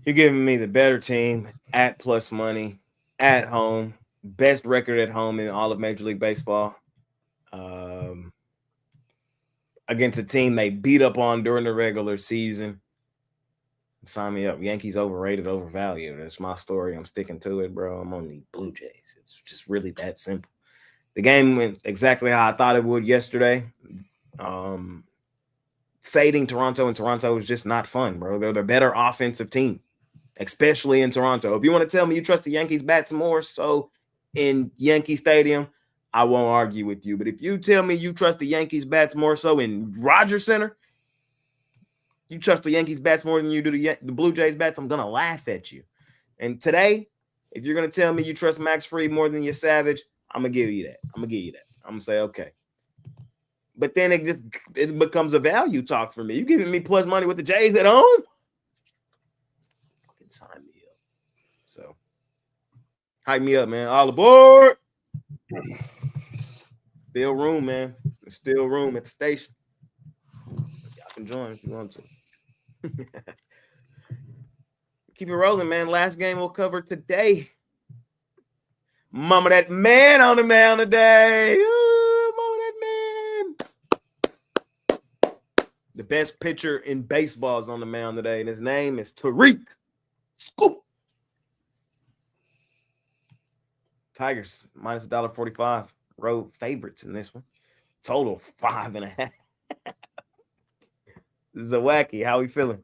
You're giving me the better team at plus money at home. Best record at home in all of Major League Baseball. Against a team they beat up on during the regular season. Sign me up. Yankees overrated, overvalued. That's my story. I'm sticking to it, bro. I'm on the Blue Jays. It's just really that simple. The game went exactly how I thought it would yesterday. Fading Toronto, and Toronto is just not fun, bro. They're the better offensive team, especially in Toronto. If you want to tell me you trust the Yankees bats more so in Yankee Stadium, I won't argue with you. But if you tell me you trust the Yankees bats more so in Rogers Center, you trust the Yankees bats more than you do the Blue Jays bats, I'm going to laugh at you. And today, if you're going to tell me you trust Max Fried more than your Savage, I'm going to give you that. I'm going to say, okay. But then it becomes a value talk for me. You giving me plus money with the Jays at home? Fucking sign me up. So, hype me up, man. All aboard. Still room, man. There's still room at the station. Y'all can join if you want to. Keep it rolling, man. Last game we'll cover today. Mama, that man on the mound today. Ooh, mama, that man. The best pitcher in baseball is on the mound today, and his name is Tariq Scoop. Tigers minus $1.45. Road favorites in this one. Total 5.5. Zawacki, how we feeling?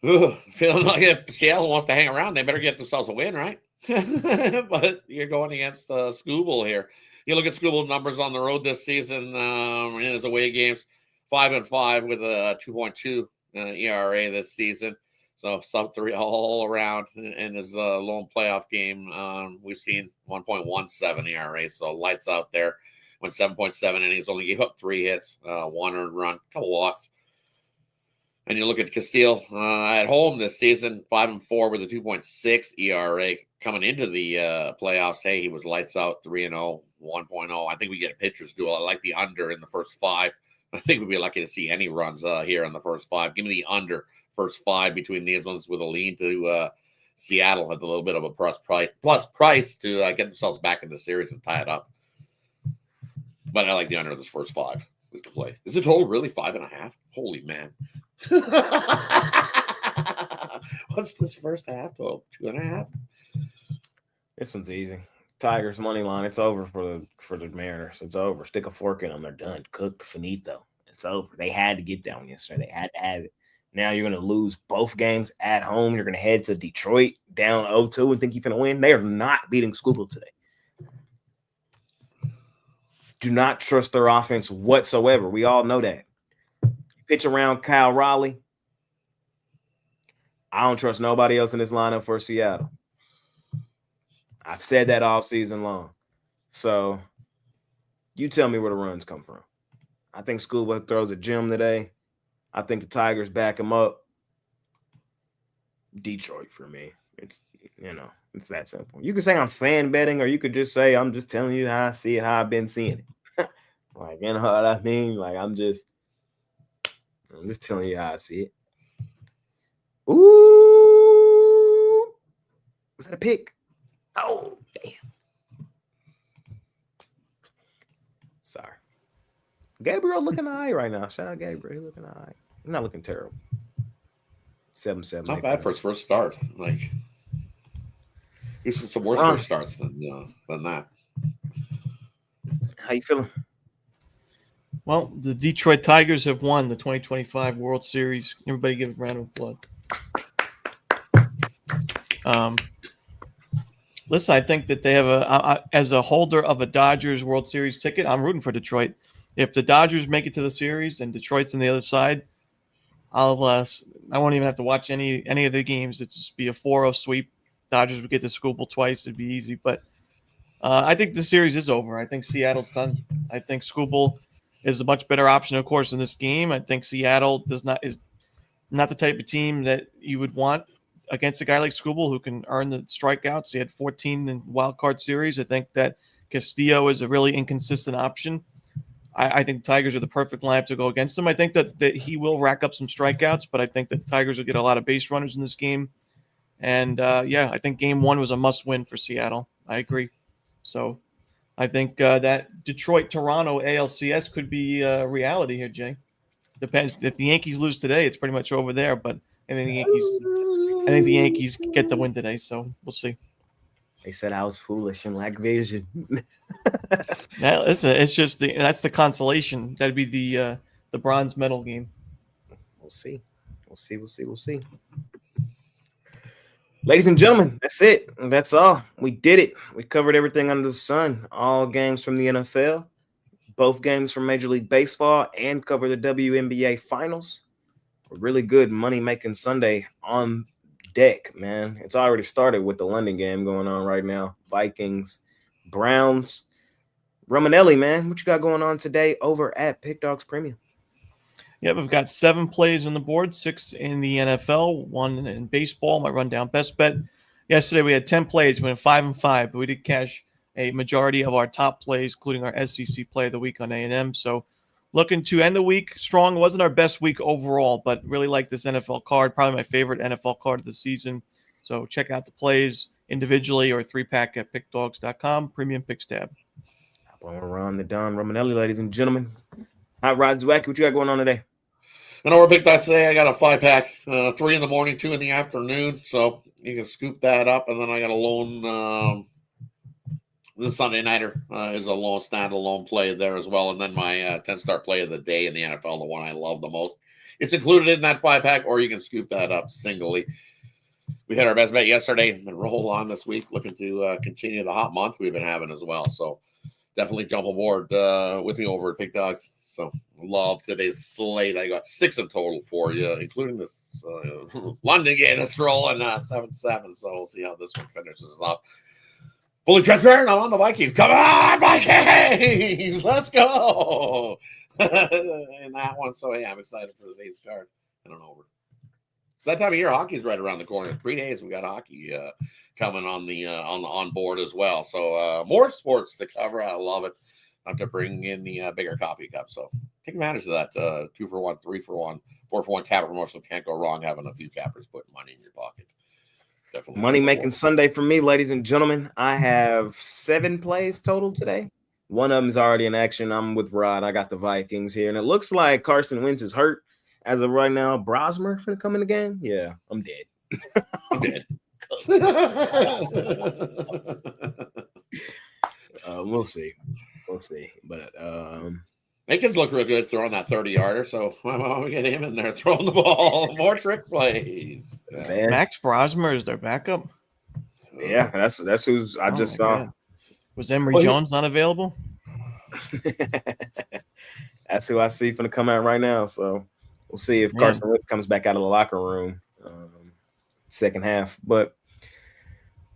Feeling like if Seattle wants to hang around, they better get themselves a win, right? But you're going against Scooble here. You look at Scooble's numbers on the road this season in his away games, 5-5 with a 2.2 ERA this season. So sub 3 all around in his lone playoff game. We've seen 1.17 ERA, so lights out there. Went 7.7 innings, only gave up 3 hits, 1 earned run, couple walks. And you look at Castile at home this season, 5-4 with a 2.6 ERA. Coming into the playoffs, hey, he was lights out, 3-0, 1.0. I think we get a pitcher's duel. I like the under in the first 5. I think we'd be lucky to see any runs here in the first 5. Give me the under first 5 between these ones with a lean to Seattle at a little bit of a plus price to get themselves back in the series and tie it up. But I like the under of this first 5 is the play. Is the total really 5.5? Holy man. What's this first half? 2.5? This one's easy. Tigers money line. It's over for the Mariners. It's over. Stick a fork in them. They're done. Cooked. Finito. It's over. They had to get that one yesterday. They had to have it. Now you're going to lose both games at home. You're going to head to Detroit down 0-2 and think you're going to win. They are not beating Schuylkill today. Do not trust their offense whatsoever. We all know that. Pitch around Kyle Raleigh. I don't trust nobody else in this lineup for Seattle. I've said that all season long. So you tell me where the runs come from. I think Schoolboy throws a gem today. I think the Tigers back him up. Detroit for me. It's it's that simple. You could say I'm fan betting, or you could just say I'm just telling you how I see it, how I've been seeing it. Like, you know what I mean? Like, I'm just telling you how I see it. Ooh. Was that a pick? Oh, damn. Sorry. Gabriel looking all right right now. Shout out Gabriel. He's looking all right. He's not looking terrible. 7-7. Not bad for his first start. Like, he's some worse first starts than that. How you feeling? Well, the Detroit Tigers have won the 2025 World Series. Everybody give a round of applause. Listen, I think that they have as a holder of a Dodgers World Series ticket, I'm rooting for Detroit. If the Dodgers make it to the series and Detroit's on the other side, I won't even have to watch any of the games. It'd just be a 4-0 sweep. Dodgers would get to Schuylkill twice. It'd be easy. But I think the series is over. I think Seattle's done. I think Schuylkill is a much better option, of course, in this game. I think Seattle is not the type of team that you would want against a guy like Schuylkill who can earn the strikeouts. He had 14 in wild card series. I think that Castillo is a really inconsistent option. I think the Tigers are the perfect lineup to go against him. I think that he will rack up some strikeouts, but I think that the Tigers will get a lot of base runners in this game. And, I think game one was a must-win for Seattle. I agree. So I think that Detroit-Toronto ALCS could be a reality here, Jay. Depends. If the Yankees lose today, it's pretty much over there. But I think the Yankees get the win today, so we'll see. They said I was foolish and lack vision. Yeah, listen, it's just that's the consolation. That'd be the bronze medal game. We'll see. Ladies and gentlemen, that's it. That's all. We did it. We covered everything under the sun. All games from the NFL, both games from Major League Baseball, and cover the WNBA finals. A really good money-making Sunday on deck, man. It's already started with the London game going on right now. Vikings, Browns. Romanelli, man, what you got going on today over at PickDawgz Premium? Yeah, we've got 7 plays on the board, 6 in the NFL, 1 in baseball. My rundown best bet. Yesterday we had 10 plays. We went 5-5, but we did cash a majority of our top plays, including our SEC play of the week on A&M. So looking to end the week strong. It wasn't our best week overall, but really like this NFL card. Probably my favorite NFL card of the season. So check out the plays individually or 3-pack at PickDawgz.com, Premium Picks tab. I'm around the Don Romanelli, ladies and gentlemen. Hot Rod Zwacky, what you got going on today? And over Pick Dawgz today, I got a 5-pack, 3 in the morning, 2 in the afternoon. So you can scoop that up. And then I got a lone, the Sunday Nighter is a lone standalone play there as well. And then my 10-star play of the day in the NFL, the one I love the most. It's included in that 5-pack, or you can scoop that up singly. We had our best bet yesterday and roll on this week, looking to continue the hot month we've been having as well. So definitely jump aboard with me over at Pick Dawgz. So love today's slate. I got 6 in total for you, including this London game that's rolling 7-7. So we'll see how this one finishes up. Fully transparent. I'm on the Vikings. Come on, Vikings! Let's go! In that one. So yeah, I'm excited for today's card. I don't know. It's that time of year. Hockey's right around the corner. 3 days we got hockey coming on board as well. So more sports to cover. I love it. Not to bring in the bigger coffee cup. So take advantage of that 2-for-1, 3-for-1, 4-for-1 capper promotion. Can't go wrong having a few cappers putting money in your pocket. Definitely money making Sunday for me, ladies and gentlemen. I have 7 plays total today. One of them is already in action. I'm with Rod. I got the Vikings here, and it looks like Carson Wentz is hurt as of right now. Brosmer finna come in the game. Yeah, I'm dead. I'm dead. we'll see. We'll see. But Aikens looked real good throwing that 30-yarder, so why don't we get him in there throwing the ball? More trick plays. man, Max Brosmer is their backup. yeah, that's who's I just my saw. God. Was Emory Jones not available? That's who I see going to come out right now. So we'll see if Man. Carson Wentz comes back out of the locker room second half. But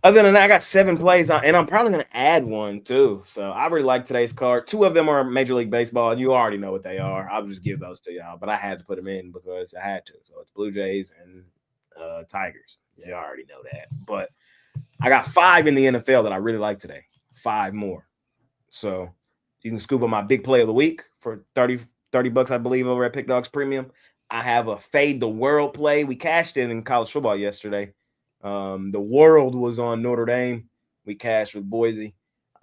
other than that, I got 7 plays on, and I'm probably going to add one too. So I really like today's card. 2 of them are Major League Baseball, and you already know what they are. I'll just give those to y'all, but I had to put them in because I had to. So it's Blue Jays and Tigers. You already know that. But I got 5 in the NFL that I really like today. 5 more. So you can scoop up my big play of the week for $30, I believe, over at PickDawgz Premium. I have a Fade the World play. We cashed in college football yesterday. The World was on Notre Dame. We cashed with Boise.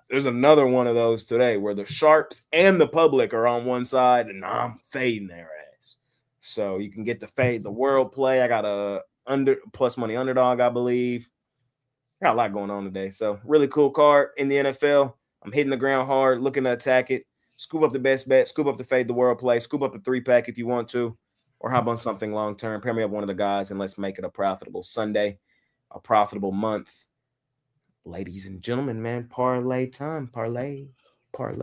There's another one of those today where the Sharps and the public are on one side, and I'm fading their ass. So you can get the Fade the World play. I got a plus money underdog, I believe. Got a lot going on today. So really cool card in the NFL. I'm hitting the ground hard, looking to attack it. Scoop up the best bet. Scoop up the Fade the World play. Scoop up the 3-pack if you want to. Or how about something long-term? Pair me up one of the guys, and let's make it a profitable Sunday, a profitable month. Ladies and gentlemen, man, parlay time. Parlay. What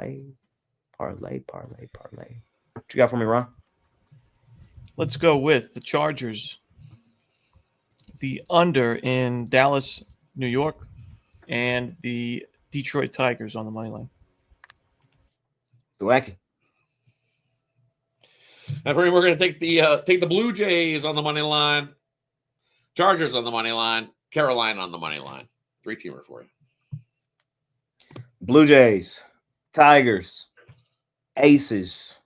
you got for me, Ron? Let's go with the Chargers. The under in Dallas, New York, and the Detroit Tigers on the money line. Wacky. And for me, we're going to take the Blue Jays on the money line, Chargers on the money line, Carolina on the money line. 3-teamer for you. Blue Jays, Tigers, Aces.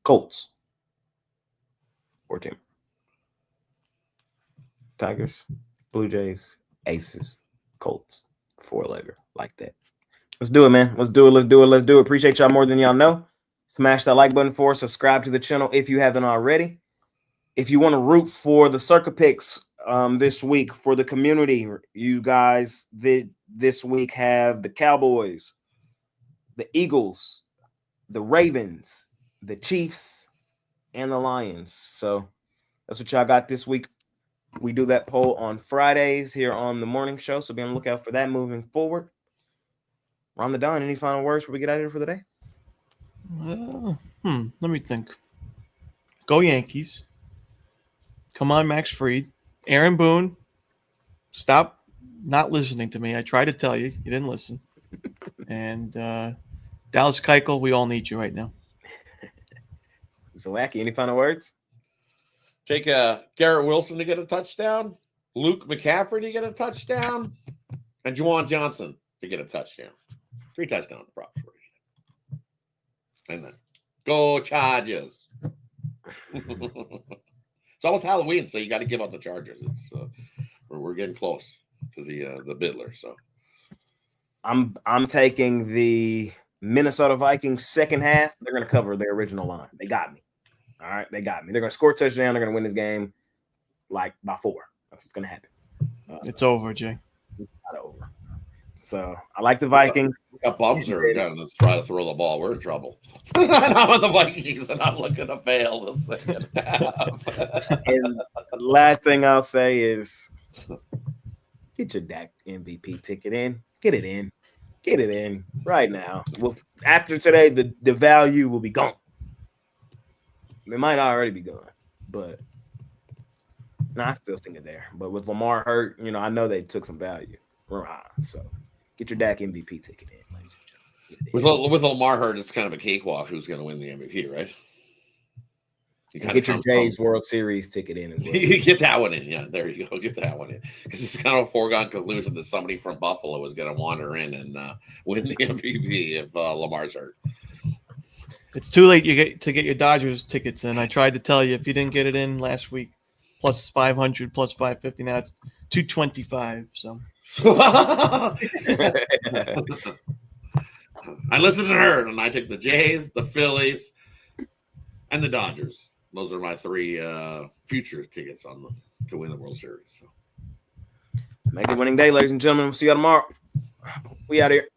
Colts. 14. Tigers, Blue Jays, Aces, Colts. 4-legger. Like that. Let's do it, man. Let's do it. Appreciate y'all more than y'all know. Smash that like button for us. Subscribe to the channel if you haven't already. If you want to root for the Circa Picks this week for the community, you guys this week have the Cowboys, the Eagles, the Ravens, the Chiefs, and the Lions. So that's what y'all got this week. We do that poll on Fridays here on the morning show, so be on the lookout for that moving forward. Ron the Don, any final words before we get out of here for the day? Let me think. Go Yankees. Come on, Max Fried. Aaron Boone. Stop not listening to me. I tried to tell you. You didn't listen. And Dallas Keuchel, we all need you right now. Zawacki, any final words? Take Garrett Wilson to get a touchdown, Luke McCaffrey to get a touchdown, and Juwan Johnson to get a touchdown. 3 touchdown props for you. And then go Chargers. It's almost Halloween, so you got to give up the Chargers. It's we're getting close to the Biddler. So I'm taking the Minnesota Vikings second half. They're going to cover their original line. They got me. All right, they got me. They're going to score a touchdown. They're going to win this game like by 4. That's what's going to happen. It's over, Jay. It's not over. So I like the Vikings. We got bums are going to try to throw the ball. We're in trouble. I'm on the Vikings, and I'm looking to fail the second half. And the last thing I'll say is get your Dak MVP ticket in. Get it in. Get it in right now. Well, after today, the value will be gone. It might already be gone, but I still think it's there. But with Lamar hurt, I know they took some value. So get your Dak MVP ticket in, ladies and gentlemen. With Lamar hurt, it's kind of a cakewalk who's going to win the MVP, right? You get your Jays World Series ticket in as well. You get that one in. Yeah, there you go. Get that one in. Because it's kind of a foregone conclusion that somebody from Buffalo is going to wander in and win the MVP if Lamar's hurt. It's too late to get your Dodgers tickets in. I tried to tell you if you didn't get it in last week, plus 500, plus 550. Now it's 225. So I listened to her, and I took the Jays, the Phillies, and the Dodgers those are my 3 future tickets to win the World Series. So. Make it winning day, ladies and gentlemen. We'll see you tomorrow. We out here.